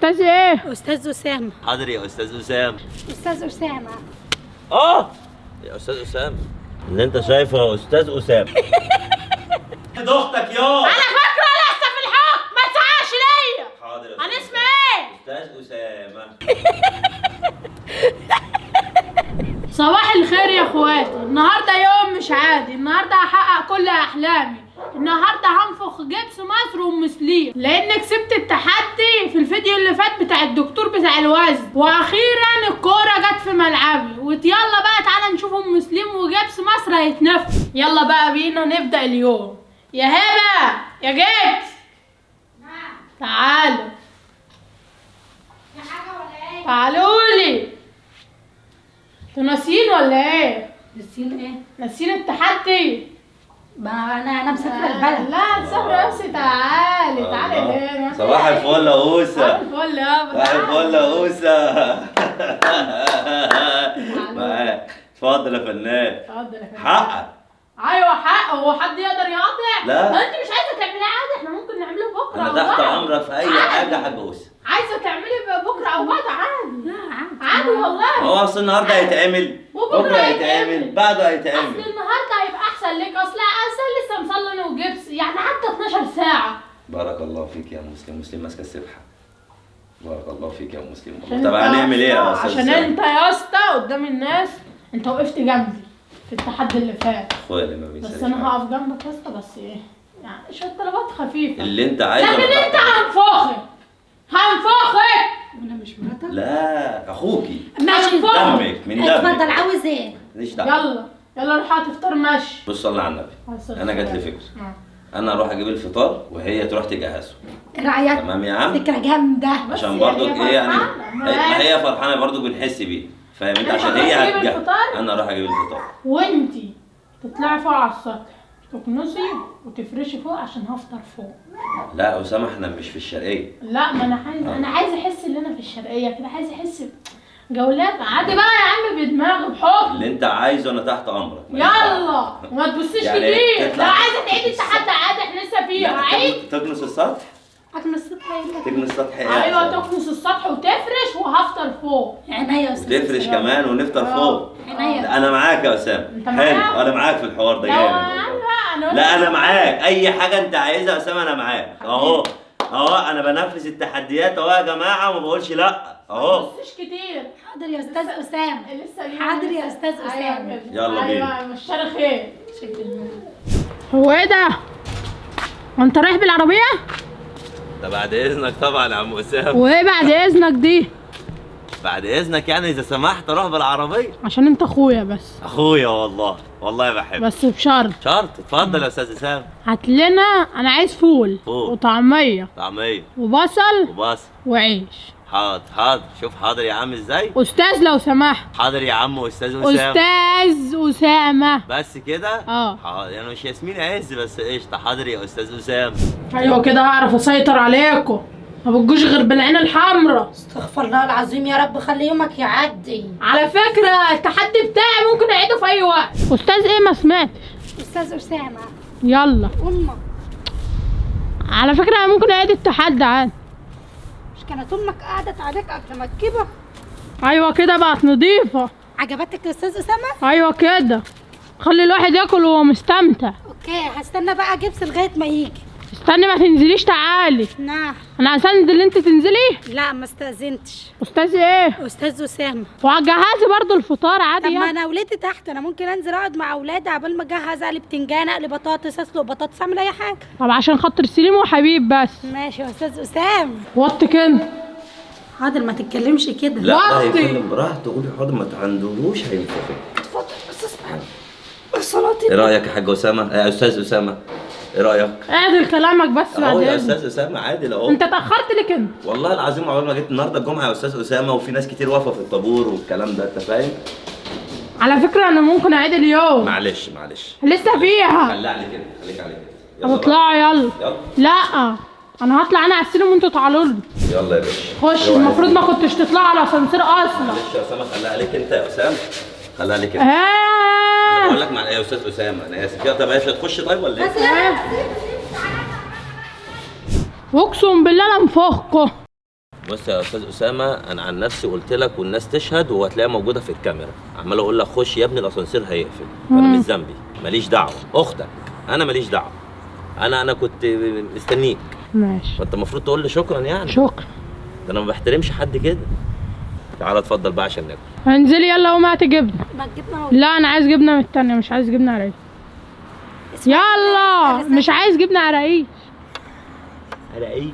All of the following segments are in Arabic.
استاذ ايه؟ استاذ اسامه. حاضر يا استاذ اسامه. استاذ اسامه. يا استاذ اسامه اللي انت شايفه يا استاذ اسامه. ده اختك يا انا فاكره لسه في الحكم، ما تزعقش ليا. حاضر. انا اسمي ايه؟ استاذ اسامه. صباح الخير يا اخواتي. النهارده يوم مش عادي، النهارده هحقق كل احلامي. النهارده هنفخ جبس مصر وام سليم، لان كسبت التحدي في الفيديو اللي فات بتاع الدكتور بتاع الوزن، واخيرا الكوره جت في ملعبي. ويلا بقى تعالى نشوف ام سليم وجبس مصر هيتنافسوا. يلا بقى بينا نبدا اليوم. يا هبه يا جبس تعالوا. تعالولي. انتوا ناسيين ولا ايه؟ ناسيين ايه؟ ناسيين التحدي؟ ما انا مسافره البلد. لا تسافري بس. تعالي ليه؟ صباح الفل يا اوسه. صباح الفل يابا. صباح الفل يا اوسه. معاك. اتفضل يا فنان. اتفضل يا فندم. حقك. ايوه حق. هو حد يقدر يقاطع؟ لا. ما انت مش عايزه تعمليه عادي، احنا ممكن نعمله بكره انا او تحت بعد. امرك في اي حاجه يا حاج اوسه. عايزه تعملي بكره او بعد عادي. لا عادي. عادي والله. هو اصل النهارده هيتعمل، وبكرة بكره هيتعمل. هيتعمل، بعده اصل هيتعمل. النهارده هيبقى احسن لك، اصل لسه مصلي انا وجبس، يعني حتى 12 ساعه. بارك الله فيك يا مسلم. مسلم ماسكه السبحه. بارك الله فيك يا مسلم. عشان طب انت هنعمل ايه يا استاذ عشان أسامة؟ انت يا اسطى قدام الناس انت وقفت جنبي في التحدي اللي فات. اخويا اللي ما بينساش بس انا حاجة. هقف جنبك يا اسطى، بس ايه يعني شويه طلبات خفيفه. اللي انت عايزه. لكن أنا انت تحت هنفخك. وانا مش مراتك؟ لا اخوكي. ماشي. دمك من دمك. اتفضل. عاوز ايه؟ ماليش دعوه. يلا روح هتفطر ماشي. بص صلي على النبي. عليه الصلاة انا جات لي والسلام. فكره. انا اروح اجيب الفطار وهي تروح تجهزه. رايك؟ تمام يا عم. فكره جامده. عشان هي برضو ايه يعني فرحانة. ما هي فرحانه برضو بنحس بيه. فاهم انت؟ عشان هي هتروح تجيب هتجهز. الفطار؟ انا اروح اجيب الفطار. وانتي تطلعي فوق على السطح، تكنسي وتفرشي فوق عشان هفطر فوق. لا اسامه احنا مش في الشرقيه. لا ما انا عايز احس ان انا في الشرقيه كده، عايز احس جولات عادي بقى يا عم بدماغي بحب. اللي انت عايزه انا تحت امرك. يلا وما تبصيش يعني كتير. تطلع- لو عايزه تعيدي التحدي عادي، احنا لسه فيها. عيد. تكنس السطح. اكنس السطح ايه؟ تكنس السطح ايه؟ ايوه تكنس السطح وتفرش وهفطر فوق. عينيا يا استاذ. وتفرش كمان ونفطر فوق. عينيا. انا معاك يا اسامه. انت حلو. معايا؟ انا معاك في الحوار ده لا جامد. انا لا انا معاك. اي حاجه انت عايزها يا اسامه انا معاك. اهو انا بنفذ التحديات اهو يا جماعه وما بقولش لا. ما اهو تبصيش كتير. حاضر يا استاذ اسامه. لسه حاضر يا استاذ اسامه. أيوة كده. يلا بينا. ايوه مشاري خير. شكرا. هو ايه ده؟ وانت رايح بالعربيه؟ ده بعد اذنك طبعا يا عم اسامه. وايه بعد اذنك دي؟ بعد اذنك يعني اذا سمحت اروح بالعربيه. عشان انت اخويا بس. اخويا والله بحبك. بس بشرط شرط. اتفضل يا استاذ اسامه. هات لنا، انا عايز فول فول. وطعميه طعميه وبصل وبس. وعيش. حاضر. شوف حاضر يا عم ازاي. استاذ لو سمحت. حاضر يا عم استاذ اسامه. استاذ اسامه. بس كده. اه. حاضر. يعني مش ياسمين عز بس قشطه. حاضر يا استاذ اسامه. ايوه كده هعرف اسيطر عليكم، ما بتجوش غير بالعين الحمراء. استغفر الله العظيم يا رب، خلي يومك يعدي. على فكره التحدي بتاعي ممكن اعيده في اي وقت. استاذ ايه ما سمعت؟ استاذ اسامه. يلا. امك. على فكره انا ممكن اعيد التحدي عادي. مش كانت امك قعدت عليك قبل ما تجيبها؟ ايوه كده بقت نضيفه. عجبتك يا استاذ اسامه؟ ايوه كده، خلي الواحد ياكل وهو مستمتع. اوكي، هستنى بقى جبس لغايه ما يجي. استني ما تنزليش تعالي. نعم. انا هسند اللي انت تنزلي. لا ما استاذنتش. استاذ ايه؟ استاذ اسامه. وهجهزي برضو الفطار عادي طب ما يعني. انا اولادي تحت، انا ممكن انزل اقعد مع اولادي عبال ما اجهز، اقلي بتنجان، اقلي بطاطس، اسلق بطاطس، اعمل اي حاجه. طب عشان خاطر سليم وحبيب بس. ماشي يا استاذ اسامه. وطي كده. حاضر، ما تتكلمش كده. لا وطي. هيكون براحته. قولي حاضر ما تعندهوش هينفخك. اتفضل بس اسمع الصلاه. ايه رايك يا حاج اسامه؟ يا استاذ اسامه ايه رايك؟ اعدل كلامك بس اهو بعد يا اذنك. استاذ اسامه عادل اهو. انت اتاخرت ليه كده؟ والله العظيم اول ما جيت النهارده الجمعه يا استاذ اسامه وفي ناس كتير واقفه في الطابور والكلام ده انت فاهم؟ على فكره انا ممكن اعيد اليوم. معلش لسه فيها. خليك على كده خليك على كده. يلا طب اطلعوا يلا. يلا لا انا هطلع انا على السلم وانتوا تعالوا لي. يلا يا باشا. خش. اوعى المفروض يا ما كنتش تطلع على اسانسير اصلا. معلش يا اسامه خليها عليك انت يا اسامه. خليها عليك انت. ها. بقول لك مع يا استاذ اسامه انا اسف. يلا طب ماشي هتخش طيب ولا ايه؟ اقسم بالله لا انفخكوا. بص يا استاذ اسامه، انا عن نفسي قلت لك والناس تشهد وهتلاقيها موجوده في الكاميرا، عمال اقول لك خش يا ابني الاسانسير هيقفل، فانا مش ذنبي، ماليش دعوه، اختك انا ماليش دعوه، انا كنت مستنيك. ماشي. فانت المفروض تقول لي شكرا يعني. شكرا. ده انا ما بحترمش حد كده. تعالى اتفضل بقى عشان ناكل. انزلي يلا قومي هاتي جبنه. ما الجبنه لا انا عايز جبنه من التانية، مش عايز جبنه قرايش. يلا مش عايز جبنه قرايش. قرايش؟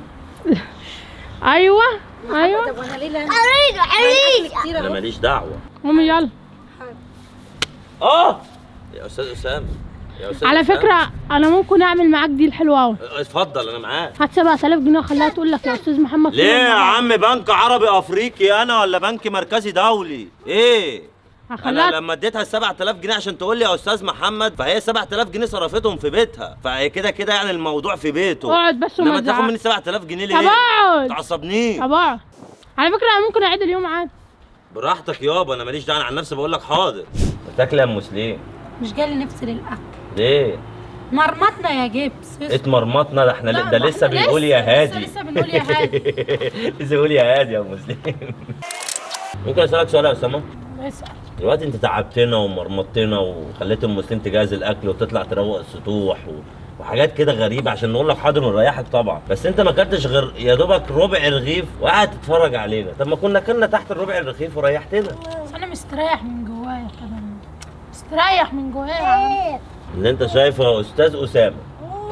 ايوه طب وانا ليه لا كتير انا اهو. ماليش دعوه. قومي يلا. يا استاذ اسامه، يا استاذ على أسامة. فكره انا ممكن اعمل معاك ديل حلو قوي. اتفضل انا معاك. هات 7000 جنيه وخليها تقول لك يا استاذ محمد. ليه يا عم؟ بنك عربي افريقي انا ولا بنك مركزي دولي؟ ايه؟ انا هخليها لما اديتها 7000 جنيه عشان تقول لي يا استاذ محمد، فهي 7000 جنيه صرفتهم في بيتها، فهي كده يعني الموضوع في بيته. اقعد بس وما انما تاخد تزعقش. مني 7000 جنيه ليه؟ طب اقعد. ما تعصبنيش. طب اقعد. على فكره انا ممكن اعيد اليوم عادي. براحتك يابا، انا ماليش دعوه، انا عن نفسي بقول لك حاضر. تاكل يا ام مسلم؟ مش جاي نفسي للاكل. ليه؟ مرمطنا يا جبس. اتمرمطنا؟ ده احنا لا، ده لسه إحنا بنقول يا هادي. لسه بنقول يا هادي. لسه بنقول يا هادي يا ام مسلم. ممكن اسالك سؤال يا اسامه؟ اسال. دلوقتي انت تعبتنا ومرمطتنا وخليت ام مسلم تجهز الاكل وتطلع تروق السطوح وحاجات كده غريبه عشان نقول لك حاضر ونريحك طبعا، بس انت ما اكلتش غير يا دوبك ربع رغيف وقاعد تتفرج علينا. طب ما كنا كلنا تحت الربع الرغيف وريحتنا. بس انا مستريح من جوايا كده، مستريح من جوايا. اللي انت شايفه يا استاذ اسامه،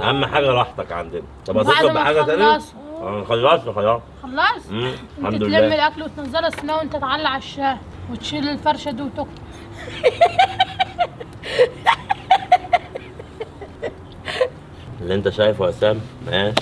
اهم حاجه راحتك عندنا. طب بعد هتطلب ما بحاجه تانية؟ تخلصوا. خلصنا خلاص. خلاص. انت الحمد تلم لله. الاكل وتنزلها الصينيه وانت تعلق على الشاي وتشيل الفرشه دي وتاكل. اللي انت شايفه يا اسامه ماشي.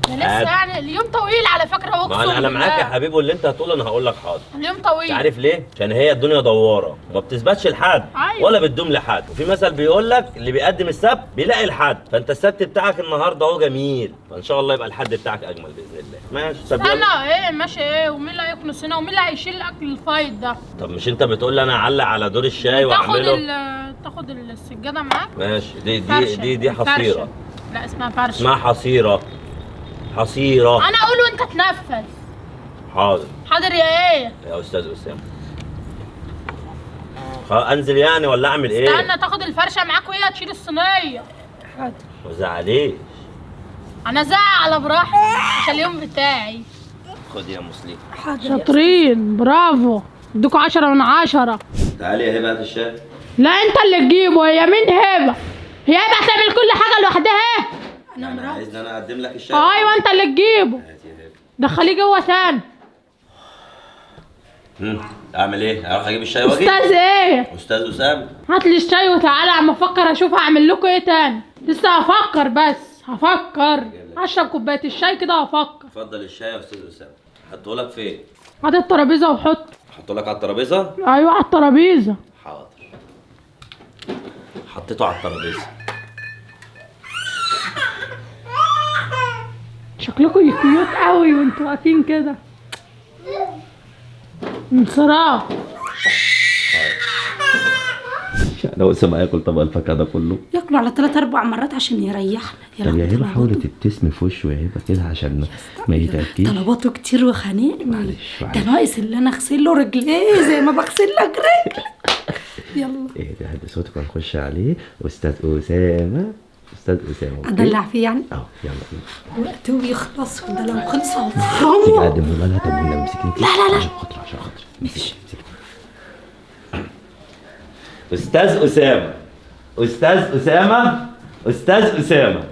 ده لسه يعني اليوم طويل على فكره، ما اقسم انا معاك يا بالله. حبيبي، واللي انت هتقوله انا هقول لك حاضر. اليوم طويل. انت عارف ليه؟ عشان هي الدنيا دواره وما بتثبتش لحد. أيوة. ولا بتدوم لحد، وفي مثل بيقول لك اللي بيقدم السبت بيلاقي الحد، فانت السبت بتاعك النهارده اهو جميل، فان شاء الله يبقى الحد بتاعك اجمل باذن الله. ماشي. طب يلا. انا ايه ماشي ايه، ومين اللي هيكنس هنا ومين اللي هيشيل الاكل الفايت ده؟ طب مش انت بتقول لي انا اعلق على دور الشاي واعمله؟ تاخد السجاده معاك. ماشي. دي فرشة. دي حصيره. فرشة. لا اسمها فرشه. اسمها حصيره. حصيره. انا اقول وانت تنفذ. حاضر. حاضر يا ايه؟ يا استاذ اسامه. انزل يعني ولا اعمل ايه؟ استنى تاخد الفرشه معاك وهي تشيل الصينيه. حاضر. ما تزعليش. انا زعق على براحتي عشان اليوم بتاعي. خد يا مسلم. حاضر. شاطرين برافو، ادوكوا 10 من 10. تعالي يا هبه هات الشاي. لا انت اللي تجيبه، هي مين هبه؟ هي هبه هتعمل كل حاجه لوحدها. يعني عايزني انا اقدم لك الشاي؟ ايوه انت اللي تجيبه. هات يا هبه. دخليه جوه تاني. اعمل ايه؟ اروح اجيب الشاي واجي؟ استاذ ايه؟ استاذ اسامه. هات لي الشاي وتعالى عم افكر اشوف هعمل لكم ايه تاني. لسه هفكر، بس هفكر اشرب كوبايه الشاي كده هفكر. اتفضل الشاي يا استاذ اسامه. حطه لك فين؟ هات الترابيزه وحط. احطه لك على الترابيزه؟ ايوه على الترابيزه. حاضر. حطيته على الترابيزه. شكلكم كيوت قوي وانتوا واقفين كده. انصراف. انا اسامه هياكل طبق الفاكهه ده كله؟ ياكلوا على 3 4 مرات عشان يريحنا. طب يا هبه حاولي تبتسمي في وشه يا هبه كده عشان ما يتاكلش. طلباته كتير وخانقني. معلش ده ناقص اللي انا اغسل له رجليه زي ما بغسل لك رجل. يلا ايه ده؟ هدي صوتك ونخش عليه. استاذ اسامه. استاذ اسامه. ادلع فيه يعني. يلا بينا. وقته بيخلص وده لو خلص تيجي هفرمه. اقدمه لها. طب والنبي امسكني كده. لا. عشان خاطري عشان خاطري. ماشي. استاذ اسامه. استاذ اسامه. استاذ اسامه.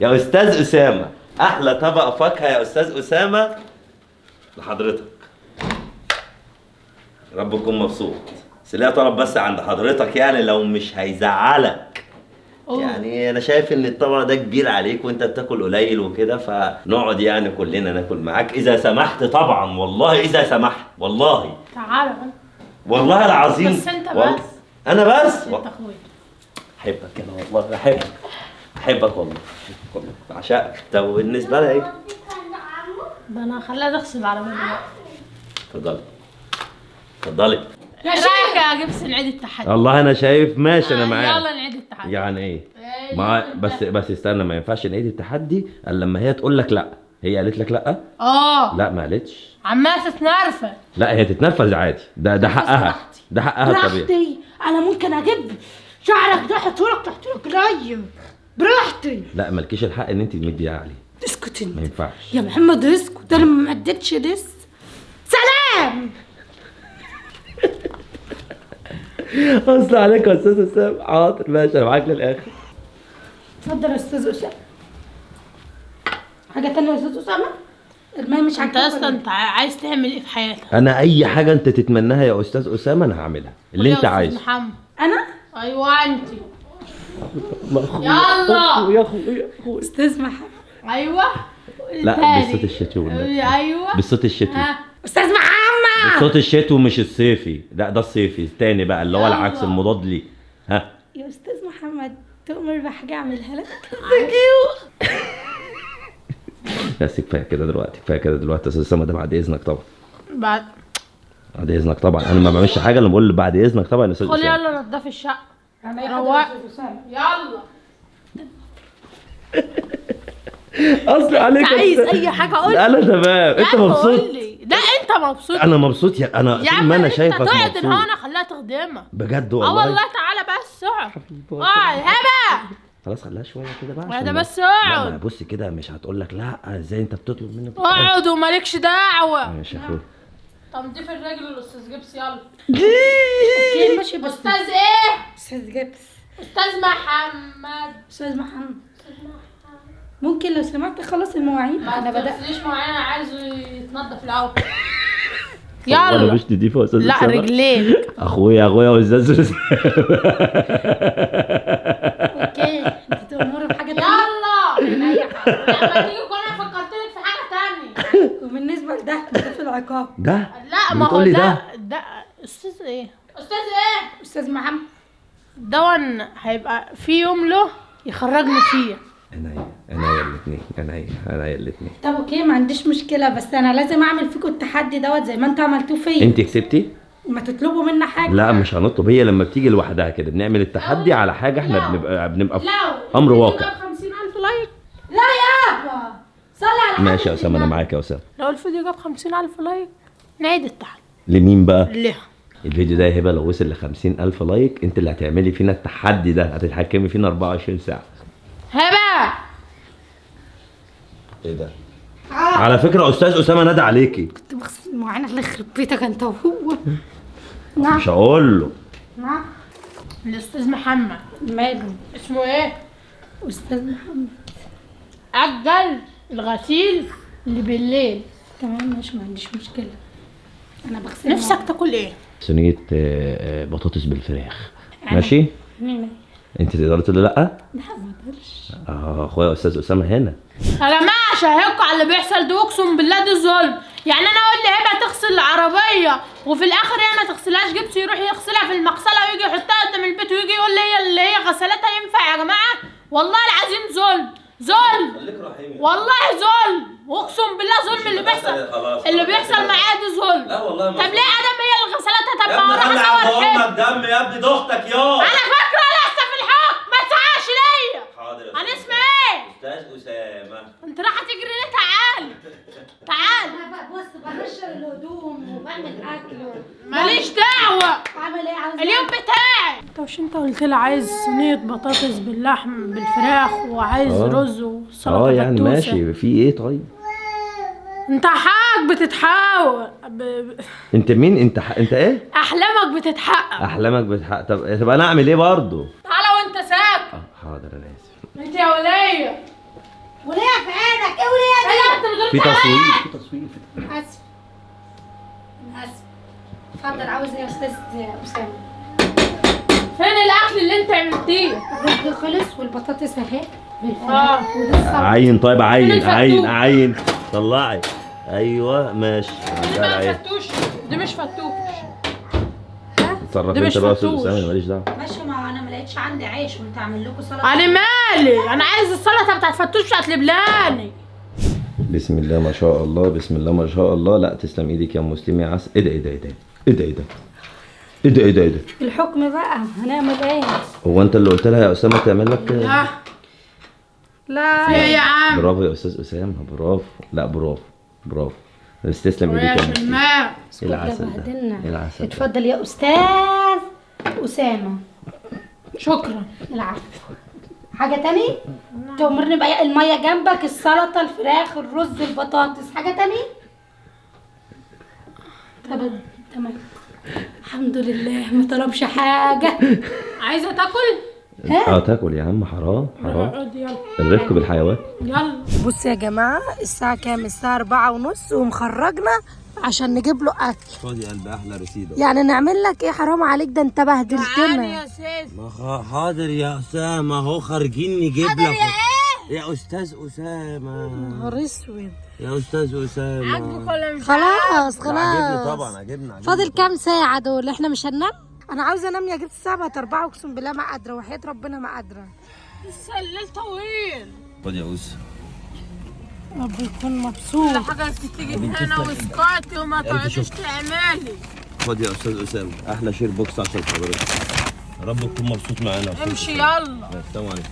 يا استاذ اسامه، احلى طبق فاكهه يا استاذ اسامه لحضرتك. رب تكون مبسوط. بس ليها طلب بس عند حضرتك، يعني لو مش هيزعلك. يعني انا شايف ان الطبق ده كبير عليك وانت بتاكل قليل وكده، فنقعد يعني كلنا ناكل معاك اذا سمحت طبعا. والله اذا سمحت. والله تعالى والله العظيم. بس انت والله. بس. انا بس. انت اخويا. احبك انا والله. احبك والله. بعشقك. طب بالنسبه لها ايه؟ ده انا هخليها تغسل على بالي دلوقتي. اتفضلي. اتفضلي. ايه رايك يا جبس نعيد التحدي؟ والله انا شايف ماشي انا معاك. يلا نعيد التحدي. يعني ايه؟ ما بس استنى، ما ينفعش نعيد التحدي الا لما هي تقول لك لا. هي قالت لك لا؟ لا ما قالتش. عمالة تتنرفز. لا هي تتنرفز عادي، ده حقها، ده حقها الطبيعي. براحتي، انا ممكن اجيب شعرك ده احطهولك تحت رجلي براحتي. لا مالكيش الحق ان انت تمدي عليه. اسكت انت. ما ينفعش يا محمد اسكت، انا ما مدتش دس. سلام. اصل عليك يا استاذ اسامه. حاضر ماشي انا معاك للاخر. اتفضل يا استاذ اسامه. حاجه تانية يا استاذ اسامه؟ الماء مش انت اصلا انت عايز تعمل ايه في حياتك؟ انا اي حاجه انت تتمناها يا استاذ اسامه انا هعملها اللي انت عايزه. محمد. انا؟ ايوه انت. يلا يا اخويا استاذ محمد. ايوه. لا بالصوت الشتوي. ايوه بالصوت الشتوي. استاذ محمد. بالصوت الشتوي مش الصيفي، لا ده الصيفي التاني بقى اللي هو العكس المضاد ليه. ها يا استاذ محمد تؤمر بحاجه اعملها لك؟ بس كفايه كده دلوقتي، كفايه كده دلوقتي يا استاذ اسامه. ده بعد اذنك طبعا. بعد اذنك طبعا، انا ما بعملش حاجه الا بقول بعد اذنك طبعا يا استاذ خد اسامه. يلا نضف الشقه. روق. يلا. اصل عليك انت عايز اي حاجه قول لي. انا تمام. انت مبسوط؟ لا انت مبسوط. انا مبسوط يا انا طول ما انا شايفك مبسوط. مبسوط. انت تقعد هنا خليها تخدمك بجد والله. والله تعالى بس اقعد. اقعد هبه. خلاص خليها شويه كده بقى. واحده بس لا اقعد. بص كده مش هتقول لك لا ازاي انت بتطلب مني. اقعد ومالكش دعوه. ماشي يا اخويا. طب ضيف الراجل للاستاذ جبس يلا. اوكي ماشي بس. استاذ ايه؟ استاذ جبس. استاذ محمد. استاذ محمد ممكن لو سمحت خلص المواعين؟ انا بدات. ما تغسليش مواعين، انا عايزه يتنضف الاول. انا يلا. مش نضيفه يا استاذ لا اسامه. رجليك. اخويا استاذ اسامه. اوكي انت تأمر بحاجه تانية؟ يلا. اي حاجه لما تيجي كنا فكرتلك في حاجه تانية. وبالنسبه لده ده في العقاب. ده لا ما هو بتقولي ده استاذ ايه؟ استاذ ايه؟ استاذ محمد دون هيبقى في يوم له يخرجني فيه. عينيا الاثنين، عينيا الاثنين. طب اوكي ما عنديش مشكله، بس انا لازم اعمل فيكم التحدي دوت زي ما انتوا عملتوه فيا. انت كسبتي؟ ما تطلبوا منا حاجه. لا مش هنطلب، هي لما بتيجي لوحدها كده بنعمل التحدي على حاجه احنا بنبقى في امر واقع. 50,000 لايك. لا يابا صلي على ماشي يا اسامه انا معاك يا اسامه. لو الفيديو جاب 50,000 لايك نعيد التحدي. لمين بقى؟ ليه؟ الفيديو ده يا هبه لو وصل ل 50,000 لايك انت اللي هتعملي فينا التحدي ده، هتتحكمي فينا 24 ساعه. هبه. ايه ده؟ على فكره استاذ اسامه نادى عليكي. كنت بغسل المواعين اللي يخرب بيتك انت وهو. نعم. مش هقول له. نعم. الاستاذ محمد. ماله؟ اسمه ايه؟ استاذ محمد. اجل الغسيل اللي بالليل. تمام ماشي ما عنديش مشكله. انا بغسل. نفسك تاكل ايه؟ صينيه بطاطس بالفراخ. ماشي؟ انت تقدري تقولي لا؟ لا ما اقدرش. اخويا استاذ اسامه هنا. يا جماعه شهقوا على اللي بيحصل ده، اقسم بالله ده ظلم. يعني انا اقول لهبه تغسل العربيه وفي الاخر هي ما تغسلهاش، جبس يروح يغسلها في المغسله ويجي يحطها قدام البيت ويجي يقول لي هي اللي هي غسلتها. ينفع يا جماعه؟ والله العظيم ظلم. والله ظلم، اقسم بالله ظلم اللي بيحصل معايا ده ظلم. لا والله طب ليه ادم هي اللي غسلتها؟ طب ما اروح انا اصور حلو. امك دم يا ابني، ده اختك يا. انا فاكره لسه في الحكم، ما تسعاش ليا. حاضر يا انا اسمي ايه؟ استاذ اسامه. انت رايحه تجري ليه؟ تعال تعال. انا بص بنشر الهدوم وبعمل اكل. ماليش دعوه. اعمل ايه؟ عاوز اليوم بتاعي. انت مش انت قلت لي عايز صينيه بطاطس باللحم بالفراخ وعايز رز وسلطه يعني فتوسة. ماشي. في ايه طيب؟ انت حقك بتتحقق انت مين؟ انت ايه؟ احلامك بتتحقق. احلامك بتحقق. طب انا اعمل ايه برضه؟ تعالى وانت ساكت. حاضر انا اسف. انت يا وليه. وليه في عينك؟ ايه وليه في دي؟ تصوير. اسف. اتفضل. عاوز ايه يا استاذ اسامه؟ فين الاكل اللي انت عملتيه؟ الرز خلص والبطاطس اهي بالفراخ ولسه. عين. طيب الفتوش. عين طلعي. ايوه ماشي. دي ما فتوش، دي مش فتوش. اتصرف ده انت مش بقى يا استاذ فتوش. اسامه، ماليش دعوه. ماشي. ما انا ما لقيتش عندي عيش وانت عامل لكم سلطه. انا مالي، انا عايز السلطه بتاعت فتوش بتاعت لبلاني. بسم الله ما شاء الله، بسم الله ما شاء الله. لا تسلم ايدك يا مسلمي يا عسل. ايه ده الحكم بقى هنعمل ايه؟ هو انت اللي قلت لها يا اسامه تعمل لك؟ لا لا في ايه يا عم؟ برافو يا استاذ اسامه، برافو. لا برافو برافو، بس تسلم ويا ايديك يا شماء. ايه العسل ده؟ بهدلنا. ايه العسل ده؟ اتفضل يا استاذ اسامه. شكرا. العفو. حاجه تاني تأمرني بقى؟ الميه جنبك، السلطه، الفراخ، الرز، البطاطس، حاجه تاني؟ تمام الحمد لله، ما طلبش حاجه. عايزه تاكل؟ تاكل يا عم، حرام حرام، اقعد يلا. الرفق بالحيوان. يلا. بصوا يا جماعه، الساعه كام؟ الساعه 4:30 ومخرجنا عشان نجيب له اكل. خد يا قلبي احلى رصيد. يعني نعمل لك ايه؟ حرام عليك، ده انت تعالي بهدلتنا. يا سيدي. حاضر يا اسامه اهو، خارجين نجيب لك. يا استاذ اسامه. نهار اسود. يا استاذ اسامه. عاجبك ولا مش خلاص عاجبني طبعا، عاجبني. فاضل كام ساعة دول؟ احنا مش هننام؟ انا عاوزة انام يا جبت الساعة بقت 4، اقسم بالله ما قادرة، وحياة ربنا ما قادرة. لسه الليل طويل. خد يا اوس. رب يكون مبسوط. كل حاجه تيجي هنا واسكتي وما تقعديش تعملي. خد يا استاذ اسامه، احلى شير بوكس عشان حضرتك. يا رب تكون مبسوط معانا. امشي يلا. السلام عليكم.